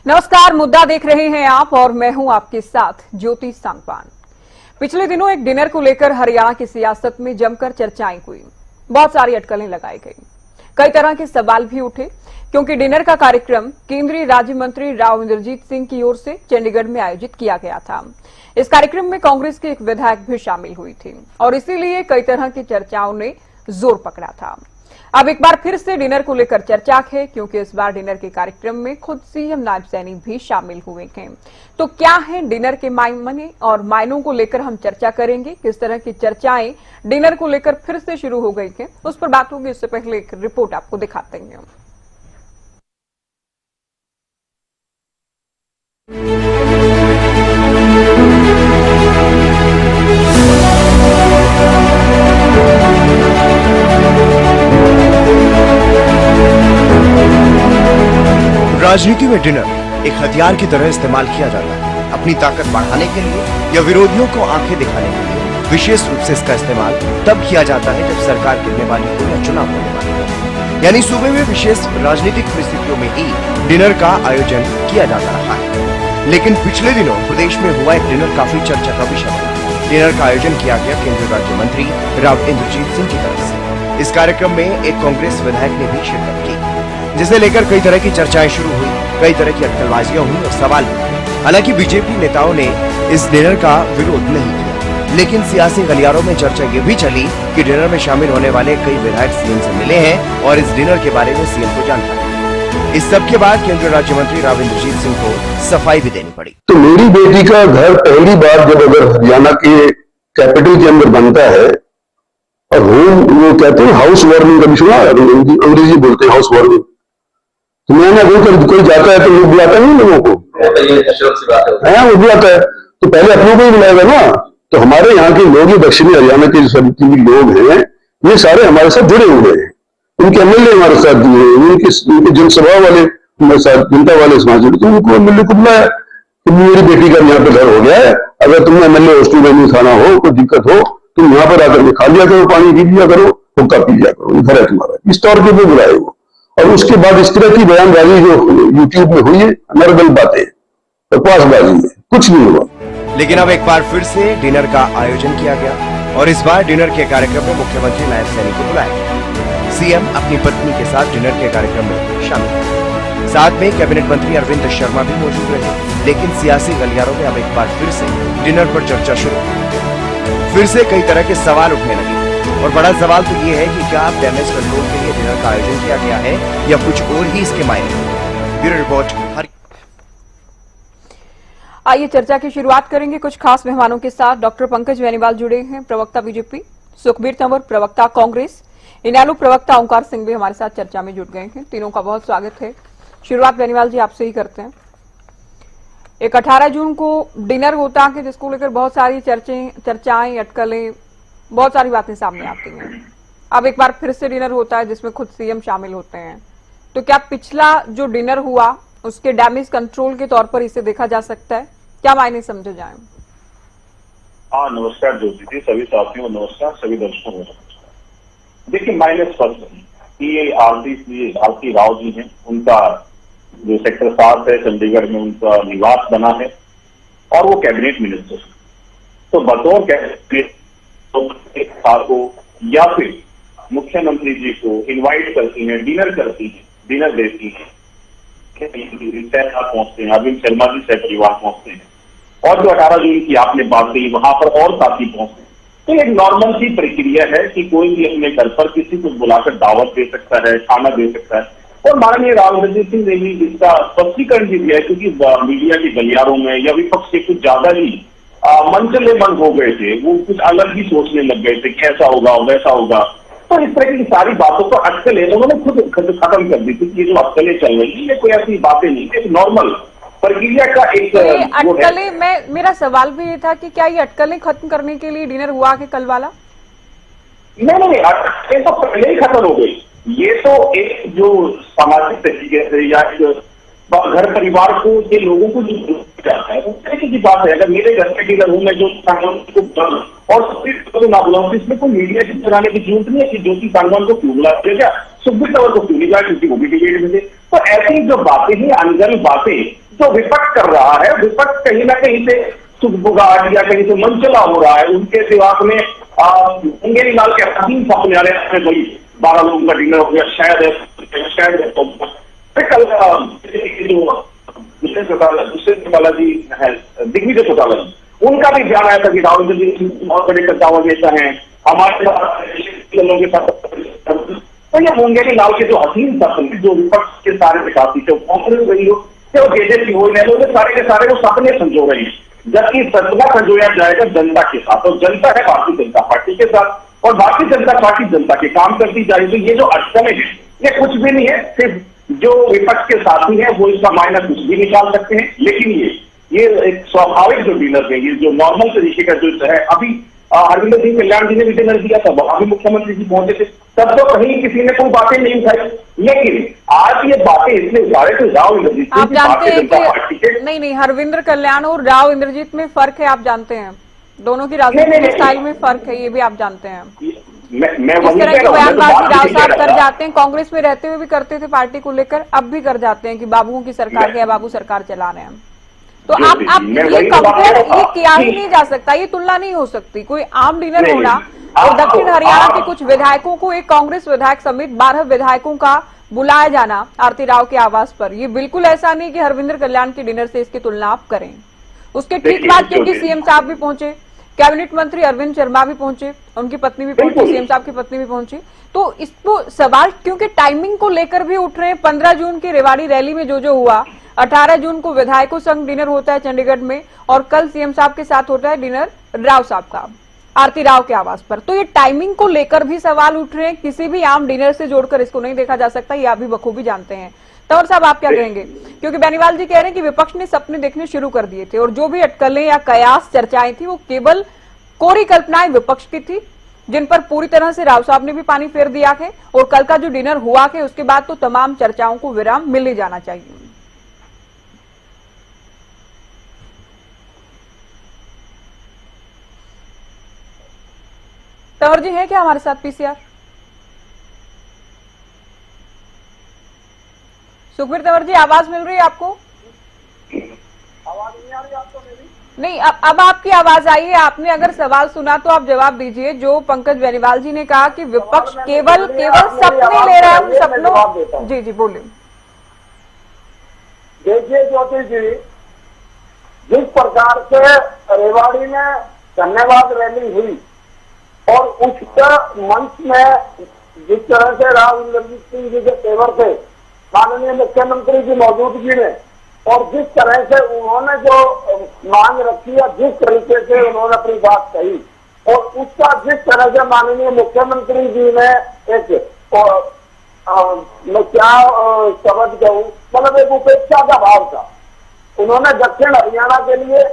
नमस्कार, मुद्दा देख रहे हैं आप और मैं हूं आपके साथ ज्योति सांगवान। पिछले दिनों एक डिनर को लेकर हरियाणा की सियासत में जमकर चर्चाएं हुई। बहुत सारी अटकलें लगाई गई, कई तरह के सवाल भी उठे क्योंकि डिनर का कार्यक्रम केंद्रीय राज्य मंत्री राव इंद्रजीत सिंह की ओर से चंडीगढ़ में आयोजित किया गया था। इस कार्यक्रम में कांग्रेस की एक विधायक भी शामिल हुई थी और इसीलिए कई तरह की चर्चाओं ने जोर पकड़ा था। अब एक बार फिर से डिनर को लेकर चर्चा है क्योंकि इस बार डिनर के कार्यक्रम में खुद सीएम नायब सैनी भी शामिल हुए हैं। तो क्या है डिनर के मायने और मायनों को लेकर हम चर्चा करेंगे। किस तरह की चर्चाएं डिनर को लेकर फिर से शुरू हो गई हैं, उस पर बात होगी। इससे पहले एक रिपोर्ट आपको दिखाते हैं। राजनीति में डिनर एक हथियार की तरह इस्तेमाल किया जाता है, अपनी ताकत बढ़ाने के लिए या विरोधियों को आंखें दिखाने के लिए। विशेष रूप से इसका इस्तेमाल तब किया जाता है जब सरकार गिरने वाली हो या चुनाव होने वाले हो, यानी सूबे में विशेष राजनीतिक परिस्थितियों में ही डिनर का आयोजन किया जाता रहा है। लेकिन पिछले दिनों प्रदेश में हुआ एक डिनर काफी चर्चा का विषय बना। डिनर का आयोजन किया गया केंद्रीय राज्य मंत्री राव इंद्रजीत सिंह की तरफ से। इस कार्यक्रम में एक कांग्रेस विधायक ने भी शिरकत की, जिसे लेकर कई तरह की चर्चाएं शुरू हुई, कई तरह की अटकलबाजियां हुई और सवाल हुए। हालांकि बीजेपी नेताओं ने इस डिनर का विरोध नहीं किया, लेकिन सियासी गलियारों में चर्चा ये भी चली कि डिनर में शामिल होने वाले कई विधायक सीएम से मिले हैं और इस डिनर के बारे में सीएम को जानकारी दी। इस सब के बाद केंद्रीय राज्य मंत्री राव इंद्रजीत सिंह को सफाई भी देनी पड़ी। तो मेरी बेटी का घर पहली बार जब अगर हरियाणा के कैपिटल के अंदर बनता है और वो कहते हैं हाउस वार्मिंग, कभी सुना? अंग्रेजी बोलते हैं हाउस वार्मिंग। तो मैंने कोई जाता है तो वो बुलाता नहीं लोगों को, वो बुलाता है तो पहले अपनों को ही बुलाएगा ना। तो हमारे यहाँ के लोग, ये दक्षिणी हरियाणा के जितने भी लोग हैं, ये सारे हमारे साथ जुड़े हुए हैं। उनके एमएलए हमारे साथ जुड़े हैं, उनके जनसभा वाले हमारे साथ, जनता वाले समाज जुड़े, तो उनको एमएलए को बुलाया कि मेरी बेटी का यहाँ पे घर हो गया है, अगर तुम एमएलए हॉस्टल में खाना हो, कोई दिक्कत हो, तुम यहाँ पर आकर के खा लिया करो, पानी पी लिया करो, हुक्का पी लिया करो, घर है तुम्हारा। इस तौर पे वो बुलाए वो। और उसके बाद इस तरह की बयानबाजी जो यूट्यूब में हुई है, नरगल बातें, बकवासबाजी है, कुछ नहीं हुआ। लेकिन अब एक बार फिर से डिनर का आयोजन किया गया और इस बार डिनर के कार्यक्रम में मुख्यमंत्री नायब सैनी को बुलाया गया। सीएम अपनी पत्नी के साथ डिनर के कार्यक्रम में शामिल हुए। साथ में कैबिनेट मंत्री अरविंद शर्मा भी मौजूद रहे। लेकिन सियासी गलियारों में अब एक बार फिर से डिनर पर चर्चा शुरू हुई। फिर से कई तरह के सवाल उठने लगे और बड़ा सवाल तो ये है कि क्या डैमेज कंट्रोल के लिए डिनर का आयोजन किया गया है या कुछ और ही इसके मायने। Bureau report. आइए चर्चा की शुरुआत करेंगे कुछ खास मेहमानों के साथ। डॉक्टर पंकज बेनीवाल जुड़े हैं, प्रवक्ता बीजेपी, सुखबीर तंवर, प्रवक्ता कांग्रेस, इनेलो प्रवक्ता ओंकार सिंह भी हमारे साथ चर्चा में जुड़ गए हैं। तीनों का बहुत स्वागत है। शुरुआत बेनीवाल जी आपसे ही करते हैं। एक 18 जून को डिनर होता है जिसको लेकर बहुत सारी चर्चाएं, अटकलें, बहुत सारी बातें सामने आती हैं। अब एक बार फिर से डिनर होता है जिसमें खुद सीएम शामिल होते हैं। तो क्या पिछला जो डिनर हुआ उसके डैमेज कंट्रोल के तौर पर इसे देखा जा सकता है? क्या मायने समझे जाए? हाँ, नमस्कार ज्योति जी, सभी साथियों नमस्कार, सभी दर्शकों को नमस्कार। देखिए, मायने स्पष्ट है कि ये आरती राव जी हैं, उनका जो सेक्टर 7 है चंडीगढ़ में उनका निवास बना है और वो कैबिनेट मिनिस्टर। तो बतौर कैबिनेट को या फिर मुख्यमंत्री जी को इनवाइट करती हैं, डिनर करती हैं, डिनर देती हैं, पहुंचते हैं, अरविंद शर्मा जी से परिवार पहुंचते हैं और जो 18 जून की आपने बात कही वहां पर और साथी पहुंचते हैं। तो एक नॉर्मल सी प्रक्रिया है कि कोई भी अपने घर पर किसी को बुलाकर दावत दे सकता है, खाना दे सकता है। और माननीय राव इंद्रजीत सिंह ने भी इसका स्पष्टीकरण भी दिया है क्योंकि मीडिया के गलियारों में या विपक्ष के कुछ ज्यादा ही मंचले बंद हो गए थे, वो कुछ अलग ही सोचने लग गए थे, कैसा होगा वैसा होगा। तो इस तरह की सारी बातों को अटकलें उन्होंने खुद खत्म कर दी थी। ये जो अटकलें चल रही है कोई ऐसी बातें नहीं, एक नॉर्मल प्रक्रिया का एक अटकलें। मेरा सवाल भी ये था कि क्या ये अटकलें खत्म करने के लिए डिनर हुआ कि कल वाला? नहीं, अटकलें तो पहले ही खत्म हो गई। ये तो एक जो सामाजिक तरीके से या घर परिवार को ये लोगों को जो जाता है वो तरीके की बात है। अगर मेरे घर पे डिनर हूँ, मैं जो और सुखबीर ना बुलाऊं तो इसमें कोई मीडिया की चलाने की जरूरत नहीं है कि ज्योति सांगवान को क्यों बुलाते हैं, क्या सुखबीर तंवर को क्यों नहीं बुलाया क्योंकि वो भी डिबेट में थे। तो ऐसी जो बातें हैं, अनगढ़ बातें, जो विपक्ष कर रहा है, विपक्ष कहीं ना कहीं से सुखबुगाहट या कहीं से मंचला हो रहा है। उनके दिमाग में मुंगेरी लाल के हसीन सपने आ रहे हैं, भाई 12 लोगों का डिनर हो गया, शायद कल दूसरे बालाजी है, दिग्विजय चौटाला जी, उनका भी ध्यान आया था कि राहुल जी बहुत बड़े कद्दावर नेता हैं, हमारे लोगों के साथ। तो ये मुंगेरी लाल के जो हसीन सपने, जो विपक्ष के सारे विकासी थे, कांग्रेस रही हो तो जेजेपी हो, सारे के सारे वो सपने संजो रही है। जबकि सपना संजोया जाएगा जनता के साथ, और जनता है भारतीय जनता पार्टी के साथ, और भारतीय जनता पार्टी जनता के काम करती जाएगी। तो ये जो अटकलें हैं ये कुछ भी नहीं है, सिर्फ जो विपक्ष के साथी हैं वो इसका मायना कुछ भी निकाल सकते हैं। लेकिन ये एक स्वाभाविक जो डीलर है, ये जो नॉर्मल तरीके का जो है, अभी अरविंद सिंह कल्याण जी ने भी डिनर दिया था, वहां भी मुख्यमंत्री जी पहुंचे थे, तब तो कहीं किसी ने कोई बातें नहीं उठाई। लेकिन आज ये बातें इसलिए उठाए थे राव इंद्रजीत सिंह, आप जानते हैं पार्टी के नहीं हरविंद्र कल्याण और राव इंद्रजीत में फर्क है, आप जानते हैं दोनों की राजनीतिक स्टाइल में फर्क है, ये भी आप जानते हैं। मैं इस तरह की बयानबाजी राव साहब कर जाते हैं, कांग्रेस में रहते हुए भी करते थे पार्टी को लेकर, अब भी कर जाते हैं कि बाबुओं की सरकार है, बाबू सरकार चला रहे हैं। तो आप ये कंपेयर ये किया ही नहीं जा सकता, ये तुलना नहीं हो सकती। कोई आम डिनर होना और दक्षिण हरियाणा के कुछ विधायकों को, एक कांग्रेस विधायक समेत 12 विधायकों का बुलाया जाना आरती राव के आवास पर, ये बिल्कुल ऐसा नहीं कि हरविंद्र कल्याण के डिनर से इसकी तुलना आप करें। उसके ठीक बाद क्योंकि सीएम साहब भी पहुंचे, कैबिनेट मंत्री अरविंद शर्मा भी पहुंचे, उनकी पत्नी भी पहुंची, सीएम साहब की पत्नी भी पहुंची। तो इसको सवाल क्योंकि टाइमिंग को लेकर भी उठ रहे हैं। 15 जून की रेवाड़ी रैली में जो हुआ, 18 जून को विधायकों संग डिनर होता है चंडीगढ़ में, और कल सीएम साहब के साथ होता है डिनर राव साहब का आरती राव के आवास पर। तो ये टाइमिंग को लेकर भी सवाल उठ रहे हैं, किसी भी आम डिनर से जोड़कर इसको नहीं देखा जा सकता, ये आप भी बखूबी जानते हैं। तंवर साहब आप क्या कहेंगे? क्योंकि बेनीवाल जी कह रहे हैं कि विपक्ष ने सपने देखने शुरू कर दिए थे, और जो भी अटकलें या कयास चर्चाएं थी वो केवल कोरी कल्पनाएं विपक्ष की थी, जिन पर पूरी तरह से राव साहब ने भी पानी फेर दिया है। और कल का जो डिनर हुआ है उसके बाद तो तमाम चर्चाओं को विराम मिल ही जाना चाहिए। तंवर जी है क्या हमारे साथ पीसीआर? सुखबीर तंवर जी आवाज मिल रही है आपको? आवाज नहीं आ रही आपको मेरी? नहीं, अब आपकी आवाज आई है। आपने अगर सवाल सुना तो आप जवाब दीजिए। जो पंकज बेनीवाल जी ने कहा कि विपक्ष केवल सपने ले रहा है, उन सपनों। जी बोलिए। देखिए ज्योति जी, जिस प्रकार से रेवाड़ी में धन्यवाद रैली हुई और उसका मंच में जिस तरह से राव इंद्रजीत सिंह जी के तेवर थे माननीय मुख्यमंत्री की मौजूदगी में, और जिस तरह से उन्होंने जो मांग रखी या जिस तरीके से उन्होंने अपनी बात कही, और उसका जिस तरह से माननीय मुख्यमंत्री जी ने एक मैं क्या समझ कहूँ, मतलब एक उपेक्षा का भाव था। उन्होंने दक्षिण हरियाणा के लिए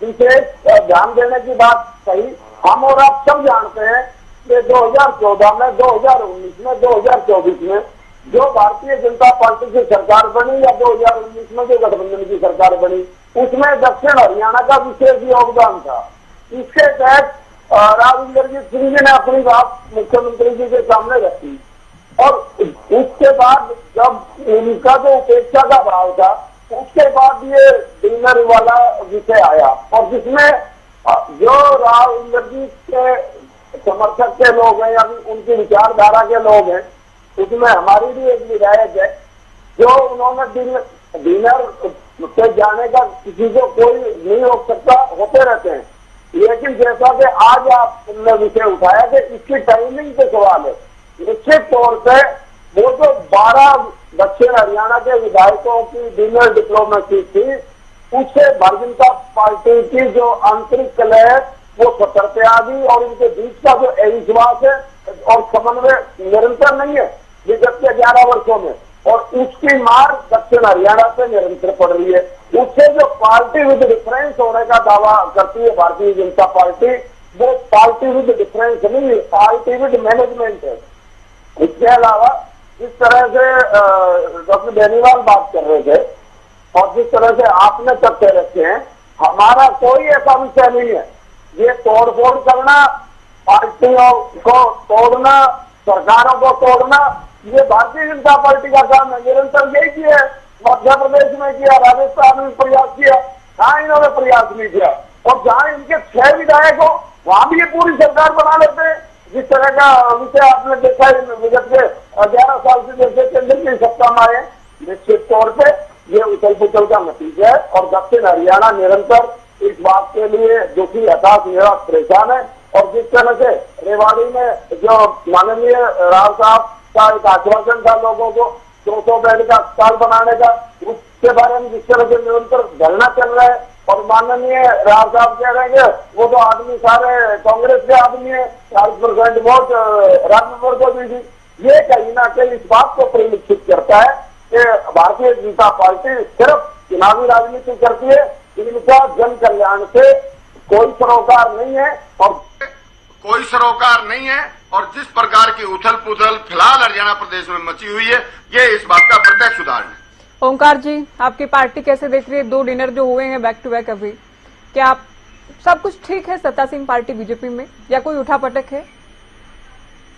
विशेष ध्यान देने की बात कही। हम और आप सब जानते हैं कि 2014 में, 2019 में, 2024 में जो भारतीय जनता पार्टी की सरकार बनी या 2019 में जो गठबंधन की सरकार बनी, उसमें दक्षिण हरियाणा का विशेष योगदान था। इसके तहत राव इंद्रजीत सिंह जी ने अपनी बात मुख्यमंत्री जी के सामने रखी, और उसके बाद जब उनका जो उपेक्षा का भाव था, उसके बाद ये डिनर वाला विषय आया, और जिसमें जो राव इंद्रजीत के समर्थक के लोग हैं या उनकी विचारधारा के लोग हैं, उसमें हमारी भी एक विधायक है जो उन्होंने डिनर से जाने का किसी को कोई नहीं रोक सकता, होते रहते हैं। लेकिन जैसा कि आज आपने विषय उठाया कि इसकी टाइमिंग पे सवाल है, निश्चित तौर पे वो जो 12 दक्षिण हरियाणा के विधायकों की डिनर डिप्लोमेसी थी, उससे भारतीय जनता पार्टी की जो आंतरिक कलह है वो सतर पे आ गई, और इनके बीच का जो विश्वास है और समन्वय निरंतर नहीं है विगत के 11 वर्षों में, और उसकी मार दक्षिण हरियाणा से निरंतर पड़ रही है। उससे जो पार्टी विद डिफरेंस होने का दावा करती है भारतीय जनता पार्टी, वो पार्टी विद डिफरेंस नहीं है, पार्टी विद मैनेजमेंट है। इसके अलावा जिस तरह से डॉक्टर बेनीवाल बात कर रहे थे और जिस तरह से आपने तथ्य रखे हैं, हमारा कोई ऐसा विषय नहीं है। ये तोड़फोड़ करना, पार्टियों को तोड़ना, सरकारों को तोड़ना, ये भारतीय जनता पार्टी का काम है। निरंतर यही है, मध्य प्रदेश में किया, राजस्थान में प्रयास किया, कहाँ इन्होंने प्रयास नहीं किया। और जहाँ इनके 6 विधायक हो वहां भी ये पूरी सरकार बना लेते हैं। जिस तरह का विषय आपने देखा विगत के 11 साल से जैसे केंद्र की सत्ता में आए, निश्चित तौर पे ये उछल पुछल का नतीजा है। और दक्षिण हरियाणा निरंतर इस बात के लिए दुखी, हताश, निराश, परेशान है। और जिस तरह से रेवाड़ी में जो माननीय राव साहब का एक आश्वासन था लोगों को 200 बेड का अस्पताल बनाने का, उसके बारे में जिस तरह से निरंतर धरना चल रहा है और माननीय राव साहब कह रहे हैं वो तो आदमी सारे कांग्रेस के आदमी है, 40% वोट राजभर को दी थी। ये कहीं ना कहीं इस बात को परिलक्षित करता है कि भारतीय जनता पार्टी सिर्फ चुनावी राजनीति करती है, इनका जन कल्याण से कोई सरोकार नहीं है। और जिस प्रकार की उथल पुथल फिलहाल हरियाणा प्रदेश में मची हुई है, ये इस बात का प्रत्यक्ष उदाहरण है। ओंकार जी, आपकी पार्टी कैसे देख रही है 2 डिनर जो हुए हैं बैक टू बैक अभी? क्या आप सब कुछ ठीक है सत्ता सिंह पार्टी बीजेपी में, या कोई उठापटक है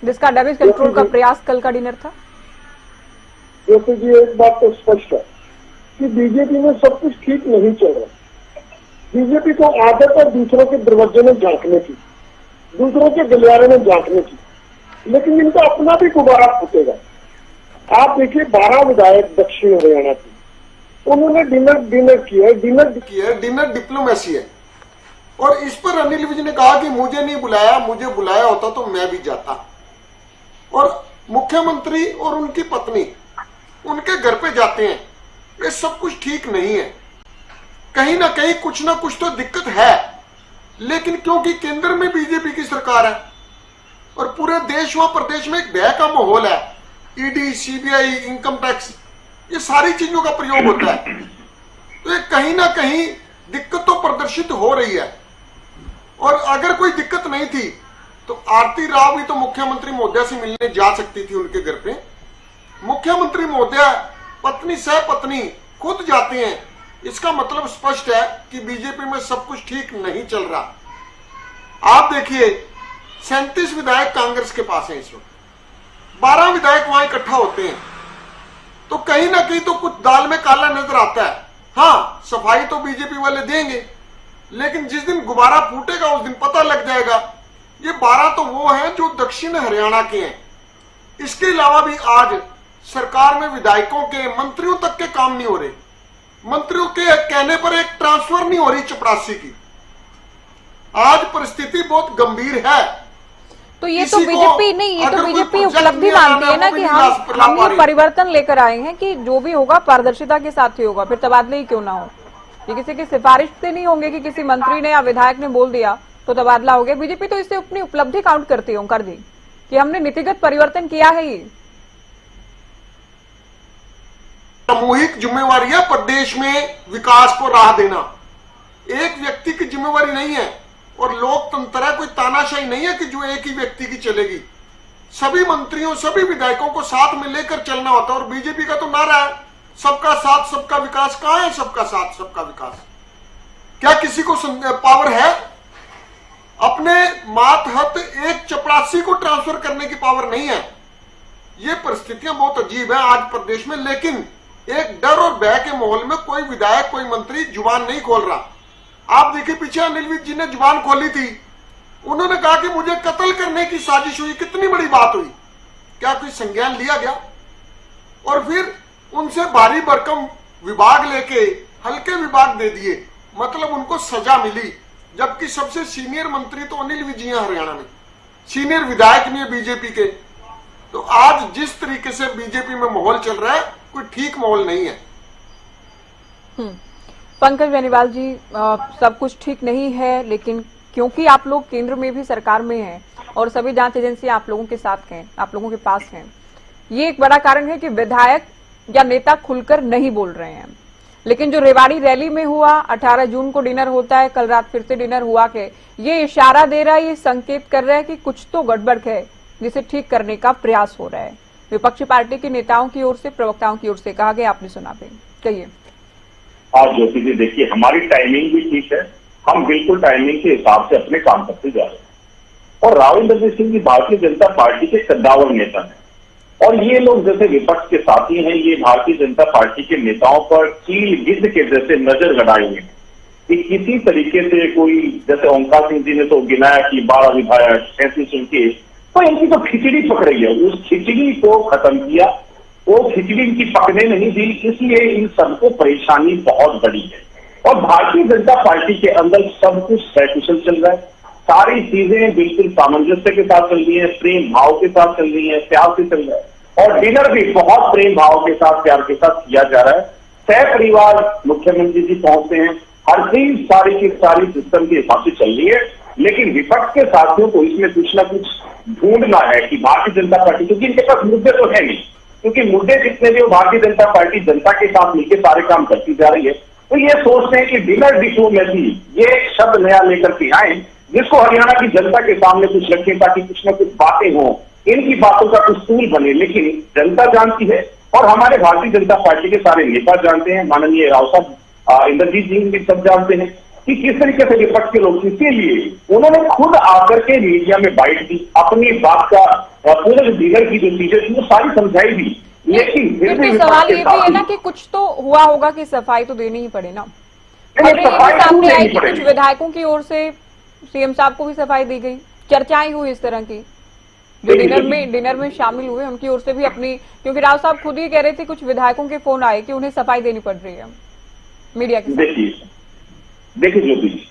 जिसका डैमेज कंट्रोल का प्रयास कल का डिनर था? जैसे कि एक बात तो स्पष्ट है कि बीजेपी में सब कुछ ठीक नहीं चल रहा। बीजेपी को आदत है दूसरों के दरवाजे में झांकने की, दूसरों के गलियारे में झांकने की, लेकिन इनका अपना भी गुब्बारा फूटेगा। आप देखिए 12 विधायक दक्षिण हरियाणा के, उन्होंने डिनर किया है। डिनर डिप्लोमेसी है। और इस पर अनिल विज ने कहा कि मुझे नहीं बुलाया, मुझे बुलाया होता तो मैं भी जाता। और मुख्यमंत्री और उनकी पत्नी उनके घर पे जाते हैं। ये सब कुछ ठीक नहीं है। कहीं ना कहीं कुछ ना कुछ तो दिक्कत है, लेकिन क्योंकि केंद्र में बीजेपी की सरकार है और पूरे देश व प्रदेश में एक भय का माहौल है, ईडी, सीबीआई, इनकम टैक्स, ये सारी चीजों का प्रयोग होता है, तो ये कहीं ना कहीं दिक्कत तो प्रदर्शित हो रही है। और अगर कोई दिक्कत नहीं थी तो आरती राव भी तो मुख्यमंत्री महोदय से मिलने जा सकती थी उनके घर पे। मुख्यमंत्री महोदय पत्नी सह पत्नी खुद जाते हैं। इसका मतलब स्पष्ट है कि बीजेपी में सब कुछ ठीक नहीं चल रहा। आप देखिए 37 विधायक कांग्रेस के पास हैं इस वक्त, 12 विधायक वहां इकट्ठा होते हैं, तो कहीं ना कहीं तो कुछ दाल में काला नजर आता है। हाँ, सफाई तो बीजेपी वाले देंगे, लेकिन जिस दिन गुब्बारा फूटेगा उस दिन पता लग जाएगा। ये 12 तो वो हैं जो दक्षिण हरियाणा के हैं। इसके अलावा भी आज सरकार में विधायकों के, मंत्रियों तक के काम नहीं हो रहे। मंत्रियों के कहने पर एक ट्रांसफर नहीं हो रही चपरासी की। आज परिस्थिति बहुत गंभीर है। तो ये तो बीजेपी नहीं, ये तो बीजेपी उपलब्धि मानती है ना कि हम ये परिवर्तन लेकर आए हैं कि जो भी होगा पारदर्शिता के साथ ही होगा, फिर तबादले ही क्यों ना हो। ये किसी की सिफारिश से नहीं होंगे कि किसी मंत्री ने या विधायक ने बोल दिया तो तबादला हो गया। बीजेपी तो इससे अपनी उपलब्धि काउंट करती है ओंकार जी, कि हमने नीतिगत परिवर्तन किया है। ये सामूहिक जिम्मेवारी है प्रदेश में विकास को राह देना, एक व्यक्ति की जिम्मेवारी नहीं है। और लोकतंत्र है, कोई तानाशाही नहीं है कि जो एक ही व्यक्ति की चलेगी। सभी मंत्रियों, सभी विधायकों को साथ में लेकर चलना होता है। और बीजेपी का तो नारा है सबका साथ सबका विकास। कहां है सबका साथ सबका विकास? क्या किसी को पावर है? अपने मातहत एक चपरासी को ट्रांसफर करने की पावर नहीं है। ये परिस्थितियां बहुत अजीब है आज प्रदेश में, लेकिन एक डर और भय के माहौल में कोई विधायक, कोई मंत्री जुबान नहीं खोल रहा। आप देखिए पीछे अनिल विज जी ने जुबान खोली थी, उन्होंने कहा कि मुझे कत्ल करने की साजिश हुई। कितनी बड़ी बात हुई, क्या कोई संज्ञान लिया गया? और फिर उनसे भारी भरकम विभाग लेके हल्के विभाग दे दिए, मतलब उनको सजा मिली। जबकि सबसे सीनियर मंत्री तो अनिल विज जी हैं हरियाणा में, सीनियर विधायक नहीं है बीजेपी के। तो आज जिस तरीके से बीजेपी में माहौल चल रहा है, कोई ठीक माहौल नहीं है। पंकज बेनीवाल जी, सब कुछ ठीक नहीं है, लेकिन क्योंकि आप लोग केंद्र में भी सरकार में हैं और सभी जांच एजेंसी आप लोगों के साथ हैं, आप लोगों के पास हैं, ये एक बड़ा कारण है कि विधायक या नेता खुलकर नहीं बोल रहे हैं। लेकिन जो रेवाड़ी रैली में हुआ, 18 जून को डिनर होता है, कल रात फिर से डिनर हुआ के ये इशारा दे रहा है, ये संकेत कर रहा है कि कुछ तो गड़बड़ है, जिसे ठीक करने का प्रयास हो रहा है। विपक्षी पार्टी के नेताओं की ओर से, प्रवक्ताओं की ओर से कहा गया, आपने सुना भी, कहिए। हाँ ज्योति जी, देखिए हमारी टाइमिंग भी ठीक है, हम बिल्कुल टाइमिंग के हिसाब से अपने काम करते जा रहे हैं। और राव इंद्रजीत सिंह जी भारतीय जनता पार्टी के कद्दावर नेता हैं, और ये लोग जैसे विपक्ष के साथी हैं, ये भारतीय जनता पार्टी के नेताओं पर चील गिद्ध के जैसे नजर लगाए हुए हैं कि किसी तरीके से कोई, जैसे ओंकार सिंह जी ने तो गिनाया कि 12 विधायक 37 उनके, तो इनकी तो खिचड़ी पकड़ी है, उस खिचड़ी को खत्म किया, वो खिचड़ी इनकी पकने नहीं दी, इसलिए इन सबको परेशानी बहुत बड़ी है। और भारतीय जनता पार्टी के अंदर सब कुछ सकुशल चल रहा है, सारी चीजें बिल्कुल सामंजस्य के साथ चल रही है, प्रेम भाव के साथ चल रही है, प्यार से चल रहा है, और डिनर भी बहुत प्रेम भाव के साथ, प्यार के साथ किया जा रहा है। सह परिवार मुख्यमंत्री जी पहुंचते हैं, हर चीज सारी की सारी सिस्टम के हिसाब से चल रही है, लेकिन विपक्ष के साथियों को इसमें कुछ ना कुछ ढूंढना है कि भारतीय जनता पार्टी, क्योंकि इनके पास मुद्दे तो है नहीं, क्योंकि मुद्दे जितने भी भारतीय जनता पार्टी जनता के साथ मिलकर सारे काम करती जा रही है, तो ये सोचते हैं कि डिनर डिप्लोमेसी ये एक शब्द नया लेकर के आए, जिसको हरियाणा की जनता के सामने कुछ रखें ताकि कुछ ना कुछ बातें हों, इनकी बातों का कुछ टूल बने। लेकिन जनता जानती है और हमारे भारतीय जनता पार्टी के सारे नेता जानते हैं, माननीय राव साहब, इंद्रजीत जी भी सब जानते हैं कि किस तरीके से विपक्ष के लोग, इसीलिए उन्होंने खुद आकर के मीडिया में बाइट दी, अपनी बात का पूरे डिनर की जो चीजें थी वो सारी समझाई दी, लेकिन फिर भी सवाल ये भी है ना कि कुछ तो हुआ होगा कि सफाई तो देनी ही पड़े ना। सफाई सामने आई कि कुछ विधायकों की ओर से सीएम साहब को भी सफाई दी गई, चर्चाएं हुई इस तरह की, जो डिनर में शामिल हुए उनकी ओर से भी अपनी, क्योंकि राव साहब खुद ही कह रहे थे कुछ विधायकों के फोन आए कि उन्हें सफाई देनी पड़ रही है मीडिया के साथ। देखिए ज्योति जी,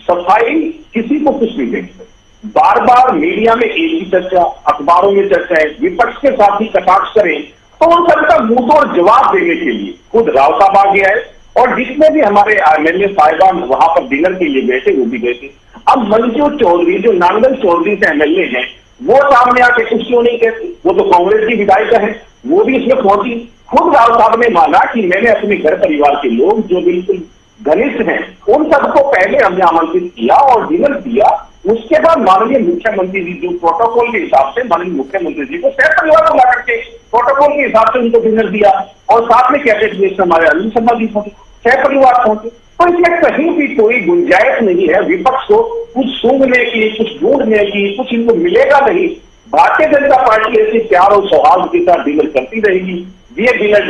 सफाई किसी को कुछ नहीं देगी, बार बार मीडिया में एक ही चर्चा, अखबारों में चर्चा है, विपक्ष के साथ ही कटाक्ष करें, तो उन सबका मुंह तोड़ जवाब देने के लिए खुद राव साहब आ गया है, और जितने भी हमारे एमएलए साहिबान वहां पर डिनर के लिए गए थे वो भी गए थे। अब मंजू चौधरी जो नांगल चौधरी से एमएलए हैं, वो सामने आके कुछ क्यों नहीं कहती, वो तो कांग्रेस की विधायिका है, वो भी इसमें पहुंची। खुद राव साहब ने माना कि मैंने अपने घर परिवार के लोग जो बिल्कुल घनिष्ठ हैं उन सबको पहले हमने आमंत्रित किया और डिनर दिया, उसके बाद माननीय मुख्यमंत्री जी जो प्रोटोकॉल के हिसाब से माननीय मुख्यमंत्री जी को सह परिवार को ला करके प्रोटोकॉल के हिसाब से उनको डिनर दिया, और साथ में कैबिनेट मिनिस्टर हमारे अनिल शर्मा जी पहुंचे, सह परिवार पहुंचे। तो इसमें कहीं भी कोई गुंजाइश नहीं है विपक्ष को कुछ सूंघने की, कुछ ढूंढने की, कुछ इनको मिलेगा नहीं। भारतीय जनता पार्टी ऐसी प्यार और सौहार्द के साथ डिनर करती रहेगी। ये डिनर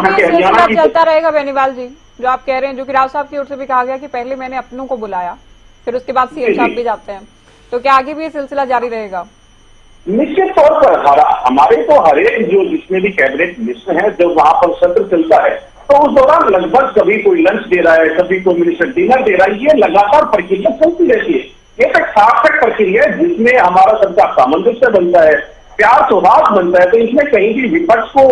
हरियाणा चलता रहेगा। बेनीवाल जी, जो आप कह रहे हैं, जो कि राव साहब की ओर से भी कहा गया कि पहले मैंने अपनों को बुलाया, फिर उसके बाद सीएम साहब भी जाते हैं, तो क्या आगे भी ये सिलसिला जारी रहेगा? निश्चित तौर पर हमारे तो हरेक जो जिसमें भी कैबिनेट मिनिस्टर है, जब वहां पर सत्र चलता है तो उस दौरान लगभग कभी कोई लंच दे रहा है, कभी कोई मिनिस्टर डिनर दे रहा है, ये लगातार प्रक्रिया चलती रहती है। ये एक सार्थक प्रक्रिया है जिसमें हमारा सबका सामंजस्य बनता है, प्यार सौहार्द बनता है। तो इसमें कहीं भी विपक्ष को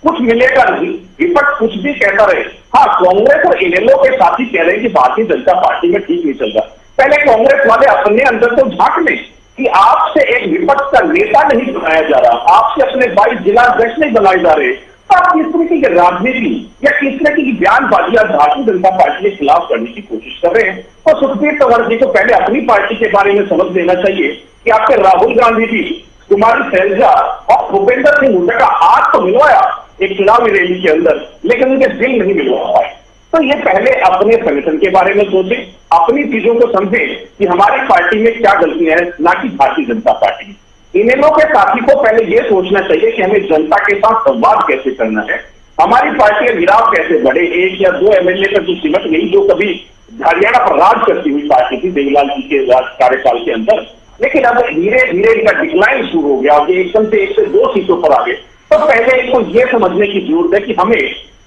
कुछ मिलेगा नहीं, विपक्ष कुछ भी कहता रहे। हाँ, कांग्रेस और इनेलो के साथी कह रहे हैं कि भारतीय जनता पार्टी में ठीक नहीं चल रहा। पहले कांग्रेस वाले अपने अंदर तो झांक लें कि आपसे एक विपक्ष का नेता नहीं बनाया जा रहा, आपसे अपने 22 जिला अध्यक्ष नहीं बनाए जा रहे, तो आप किस तरीके की राजनीति या किस तरीके की बयानबाजी भारतीय जनता पार्टी के खिलाफ करने की कोशिश कर रहे हैं। तो सुखबीर तंवर जी को पहले अपनी पार्टी के बारे में समझ लेना चाहिए कि आपके राहुल गांधी जी, कुमारी शैलजा और भूपेंद्र सिंह हुड्डा का हाथ तो मिलवाया एक चुनावी रैली के अंदर, लेकिन उनके दिल नहीं मिलवा पाए। तो ये पहले अपने संगठन के बारे में सोचें, अपनी चीजों को समझें कि हमारी पार्टी में क्या गलतियां हैं, ना कि भारतीय जनता पार्टी की। इनेलो के साथी को पहले ये सोचना चाहिए कि हमें जनता के साथ संवाद कैसे करना है, हमारी पार्टी का गिराव कैसे बढ़े। एक या दो एमएलए का जो सिमट नहीं, जो कभी हरियाणा पर राज करती हुई पार्टी थी देवीलाल जी के कार्यकाल के अंदर, लेकिन अब धीरे धीरे इनका डिक्लाइन शुरू हो गया और एकदम से 1 से 2 सीटों पर आ गए। तो पहले इनको ये समझने की जरूरत है कि हमें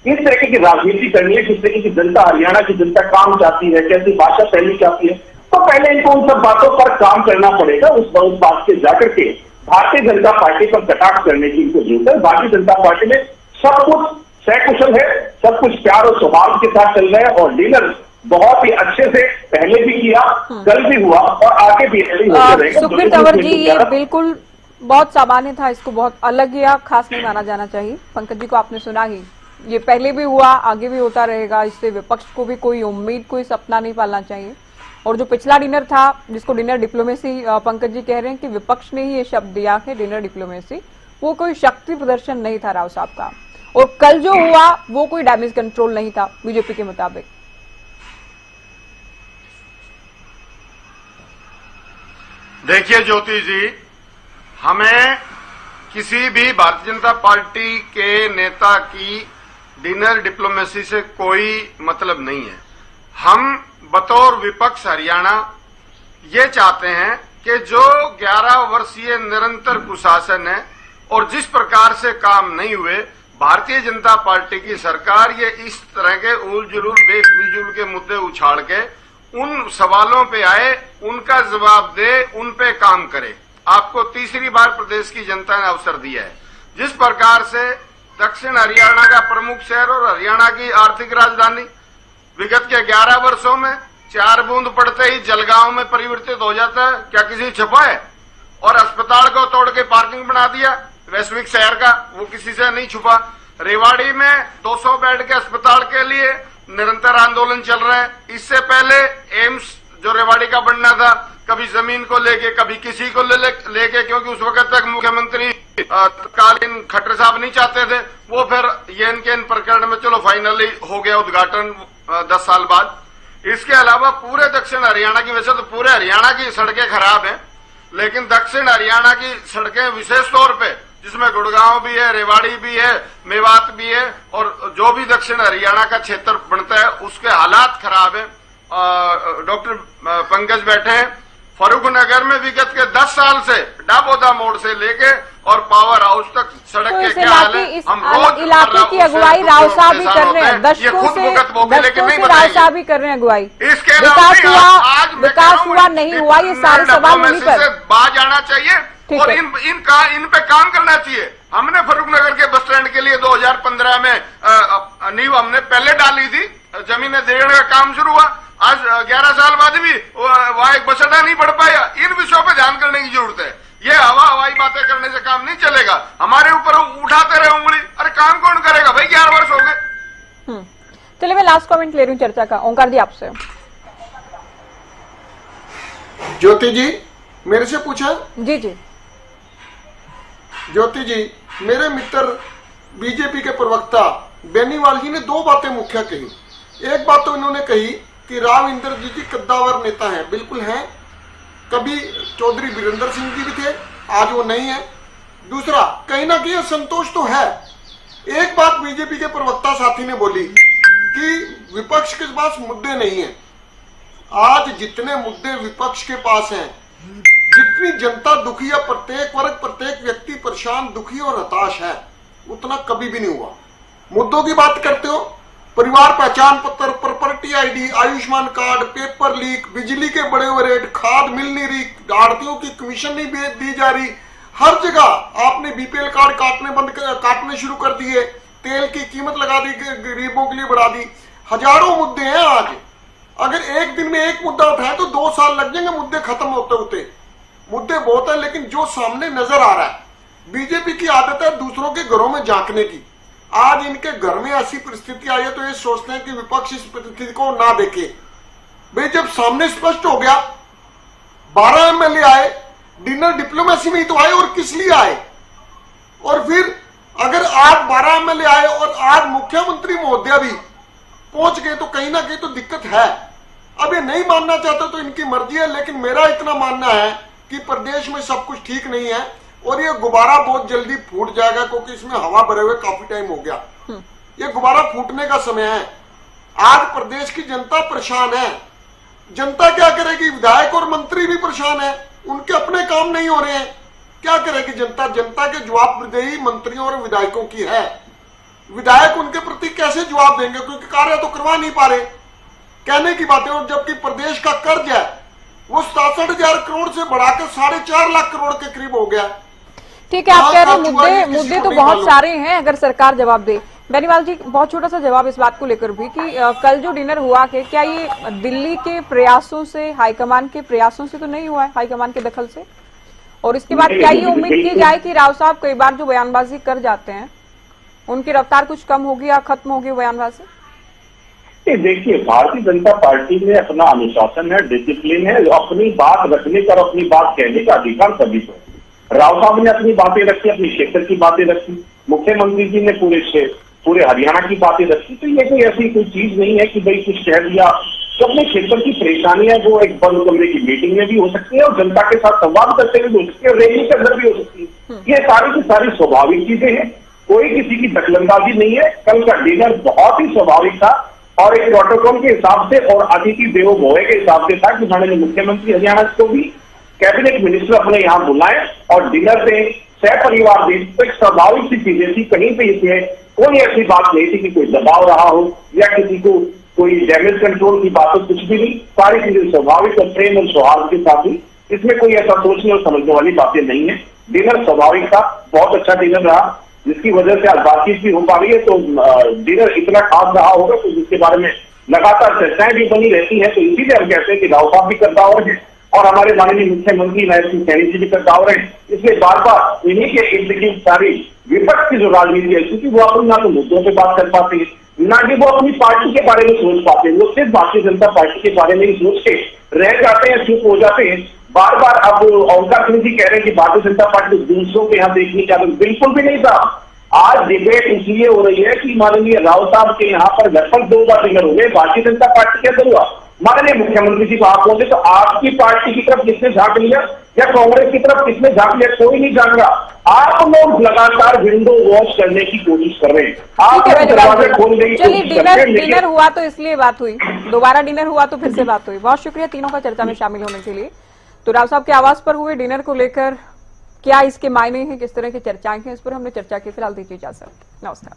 किस तरीके की राजनीति करनी है, किस तरीके की जनता, हरियाणा की जनता काम चाहती है, कैसी भाषा शैली चाहती है। तो पहले इनको उन सब बातों पर काम करना पड़ेगा। उस बात से जाकर के भारतीय जनता पार्टी पर कटाक्ष करने की इनको जरूरत है। भारतीय जनता पार्टी में सब कुछ सकुशल है, सब कुछ प्यार और सौहार्द के साथ चल रहा है, और डिनर बहुत ही अच्छे से पहले भी किया, कल भी हुआ और आगे भी ऐसे ही होते रहेगा। सुखबीर तंवर जी, ये बिल्कुल बहुत सामान्य था, इसको बहुत अलग या खास नहीं माना जाना चाहिए। पंकज जी को आपने सुना ही, ये पहले भी हुआ, आगे भी होता रहेगा। इससे विपक्ष को भी कोई उम्मीद, कोई सपना नहीं पालना चाहिए। और जो पिछला डिनर था, जिसको डिनर डिप्लोमेसी पंकज जी कह रहे हैं कि विपक्ष ने ही ये शब्द दिया है डिनर डिप्लोमेसी, वो कोई शक्ति प्रदर्शन नहीं था राव साहब का। और कल जो हुआ वो कोई डैमेज कंट्रोल नहीं था बीजेपी के मुताबिक। देखिए ज्योति जी, हमें किसी भी भारतीय जनता पार्टी के नेता की डिनर डिप्लोमेसी से कोई मतलब नहीं है। हम बतौर विपक्ष हरियाणा ये चाहते हैं कि जो 11 वर्षीय निरंतर कुशासन है और जिस प्रकार से काम नहीं हुए, भारतीय जनता पार्टी की सरकार ये इस तरह के उलझुल बेफिजूल के मुद्दे उछाल के उन सवालों पे आए, उनका जवाब दे, उन पे काम करे। आपको तीसरी बार प्रदेश की जनता ने अवसर दिया है। जिस प्रकार से दक्षिण हरियाणा का प्रमुख शहर और हरियाणा की आर्थिक राजधानी विगत के 11 वर्षों में 4 बूंद पड़ते ही जलगांव में परिवर्तित हो जाता है, क्या किसी छुपा है? और अस्पताल को तोड़ के पार्किंग बना दिया वैश्विक शहर का, वो किसी से नहीं छुपा। रेवाड़ी में 200 बेड के अस्पताल के लिए निरंतर आंदोलन चल रहा है। इससे पहले एम्स जो रेवाड़ी का बनना था, कभी जमीन को लेके कभी किसी को लेके, क्योंकि उस वक्त तक मुख्यमंत्री तत्कालीन खट्टर साहब नहीं चाहते थे, वो फिर ये इनके प्रकरण में चलो फाइनली हो गया उद्घाटन 10 साल बाद। इसके अलावा पूरे दक्षिण हरियाणा की, वैसे तो पूरे हरियाणा की सड़कें खराब हैं, लेकिन दक्षिण हरियाणा की सड़कें विशेष तौर पे, जिसमें गुड़गांव भी है, रेवाड़ी भी है, मेवात भी है, और जो भी दक्षिण हरियाणा का क्षेत्र बनता है उसके हालात खराब है। डॉक्टर पंकज बैठे हैं, फरूखनगर में विगत के 10 साल से डाबोदा मोड़ से लेके और पावर हाउस तक सड़क तो के इस क्या हाल है, इस हम रोज इलाके की अगुवाई राव साहब भी कर रहे हैं, दशकों खुद से भुगत भोगे, लेकिन नहीं राव साहब भी कर रहे हैं अगुवाई। इसके विकास हुआ नहीं हुआ, ये सारे सवाल उन्हीं पर बाज आना चाहिए और इन पे काम करना चाहिए। हमने फरूखनगर के बस स्टैंड के लिए 2015 में नींव हमने पहले डाली थी, जमीनें देने का काम शुरू हुआ। आज 11 साल बाद भी वहां एक बस अड्डा नहीं बढ़ पाया। इन विषयों पे ध्यान करने की जरूरत है। ये हवाई बातें करने से काम नहीं चलेगा। हमारे ऊपर उठाते रहे उंगली, अरे काम कौन करेगा भाई, 11 वर्ष हो गए। चलिए मैं लास्ट कमेंट ले रही हूँ चर्चा का, ओंकार जी आपसे। ज्योति जी मेरे से पूछा? जी जी ज्योति जी, मेरे मित्र बीजेपी के प्रवक्ता बेनीवाल जी ने 2 बातें मुख्य कही। एक बात तो इन्होंने कही कि राव इंद्रजीत जी कद्दावर नेता हैं, बिल्कुल हैं। कभी चौधरी वीरेंद्र सिंह जी भी थे, आज वो नहीं है। दूसरा, कहीं ना कहीं संतोष तो है। एक बात बीजेपी के प्रवक्ता साथी ने बोली कि विपक्ष के पास मुद्दे नहीं है। आज जितने मुद्दे विपक्ष के पास हैं, जितनी जनता दुखी है, प्रत्येक वर्ग प्रत्येक व्यक्ति परेशान, दुखी और हताश है, उतना कभी भी नहीं हुआ। मुद्दों की बात करते हो, परिवार पहचान पत्र, property ID, Ayushman card, paper leak, बिजली के बढ़े हुए रेट, खाद मिल नहीं रही, आड़तियों की कमीशन नहीं दी जा रही। हर जगह आपने बीपीएल कार्ड काटने शुरू कर दिए, तेल की कीमत लगा दी, गरीबों के लिए बढ़ा दी। हजारों मुद्दे हैं आज। अगर एक दिन में एक मुद्दा उठाए तो 2 साल लग जाएंगे मुद्दे खत्म होते होते। मुद्दे बहुत है, लेकिन जो सामने नजर आ रहा है, बीजेपी की आदत है दूसरों के घरों में झांकने की। आज इनके घर में ऐसी परिस्थिति आई है तो ये सोचते हैं कि विपक्ष इस परिस्थिति को ना देखे। भाई जब सामने स्पष्ट हो गया, 12 एमएलए आए, डिनर डिप्लोमेसी में ही तो आए, और किस लिए आए? और फिर अगर आज 12 एमएलए आए और आज मुख्यमंत्री महोदया भी पहुंच गए तो कहीं ना कहीं तो दिक्कत है। अब ये नहीं मानना चाहते तो इनकी मर्जी है, लेकिन मेरा इतना मानना है कि प्रदेश में सब कुछ ठीक नहीं है और ये गुब्बारा बहुत जल्दी फूट जाएगा, क्योंकि इसमें हवा भरे हुए काफी टाइम हो गया। ये गुब्बारा फूटने का समय है। आज प्रदेश की जनता परेशान है। जनता क्या करेगी? विधायक और मंत्री भी परेशान है, उनके अपने काम नहीं हो रहे हैं। क्या करेगी जनता? जनता के जवाबदेही मंत्रियों और विधायकों की है। विधायक उनके प्रति कैसे जवाब देंगे, क्योंकि कार्य तो करवा नहीं पा रहे। कहने की बातें, और जबकि प्रदेश का कर्ज है वो 67,000 करोड़ से बढ़ाकर 4.5 लाख करोड़ के करीब हो गया। ठीक है, आप कह रहे हैं मुद्दे तो बहुत सारे हैं, अगर सरकार जवाब दे। बेनीवाल जी, बहुत छोटा सा जवाब इस बात को लेकर भी कि कल जो डिनर हुआ कि क्या ये दिल्ली के प्रयासों से, हाईकमान के प्रयासों से तो नहीं हुआ है, हाईकमान के दखल से? और इसके बाद क्या ये उम्मीद की जाए कि राव साहब कई बार जो बयानबाजी कर जाते हैं उनकी रफ्तार कुछ कम होगी या खत्म होगी बयानबाजी? देखिए, भारतीय जनता पार्टी में अपना अनुशासन है, डिसिप्लिन है, अपनी बात रखने का और अपनी बात कहने का अधिकार सभी को। राव साहब ने अपनी बातें रखी, अपने क्षेत्र की बातें रखी, मुख्यमंत्री जी ने पूरे हरियाणा की बातें रखी। तो ये कोई ऐसी कोई चीज नहीं है कि भाई कुछ कह दिया तो अपने क्षेत्र की परेशानियां वो एक बंद कमरे की मीटिंग में भी हो सकती है और जनता के साथ संवाद करते हुए भी हो सकती है और रैली के अंदर भी हो सकती है। ये सारी की सारी स्वाभाविक चीजें हैं, कोई किसी की दखलंदाजी नहीं है। कल का डिनर बहुत ही स्वाभाविक था और एक प्रोटोकॉल के हिसाब से और अतिथि देवो भव के हिसाब से था कि माननीय मुख्यमंत्री हरियाणा को भी कैबिनेट मिनिस्टर अपने यहाँ बुलाए और डिनर से सह परिवार देश तो एक स्वाभाविक सी चीजें थी। कहीं पे इसमें कोई ऐसी बात नहीं थी कि कोई दबाव रहा हो या किसी को कोई डैमेज कंट्रोल की बात हो, कुछ भी नहीं। सारी चीजें स्वाभाविक और प्रेम और सौहार्द के साथ ही, इसमें कोई ऐसा सोचने और समझने वाली बातें नहीं है। डिनर स्वाभाविक था, बहुत अच्छा डिनर रहा, जिसकी वजह से आज बातचीत भी हो पा रही है। तो डिनर इतना खास रहा होगा तो जिसके बारे में लगातार चर्चाएं भी बनी रहती है। तो इसीलिए हम कहते हैं कि राव साहब भी कद्दावर है और हमारे माननीय मुख्यमंत्री नायब सिंह सैनी जी भी कद्दावर हैं। इसलिए बार बार इन्हीं के इर्द गिर्द सारी विपक्ष की जो राजनीति है, क्योंकि वो अपन ना तो मुद्दों पे बात कर पाते हैं, ना कि वो अपनी पार्टी के बारे में सोच पाते हैं। वो सिर्फ भारतीय जनता पार्टी के बारे में ही सोच के रह जाते हैं, चुप हो जाते हैं। बार बार अब ओंकार सिंह जी कह रहे हैं कि भारतीय जनता पार्टी दूसरों के यहाँ देखने की आदत बिल्कुल भी नहीं था। आज डिबेट इसलिए हो रही है कि माननीय राव साहब के यहाँ पर घर पर 2 बार डिनर हो गए, भारतीय जनता पार्टी के अंदर हुआ। माननीय मुख्यमंत्री जी को आप पहुंचे तो आपकी पार्टी की तरफ किसने झांक लिया या कांग्रेस की तरफ किसने झांक लिया, कोई नहीं झांक रहा। आप लोग लगातार विंडो वॉच करने की कोशिश कर रहे हैं, आप दरवाजे खोलने की चलिए, कोशिश कर रहे हैं। डिनर हुआ तो इसलिए बात हुई, दोबारा डिनर हुआ तो फिर से बात हुई। बहुत शुक्रिया तीनों का चर्चा में शामिल होने के लिए। तो राव साहब के आवास पर हुए डिनर को लेकर क्या इसके मायने हैं, किस तरह की चर्चाएं हैं, इस पर हमने चर्चा की। फिलहाल दीजिए इजाजत, नमस्कार।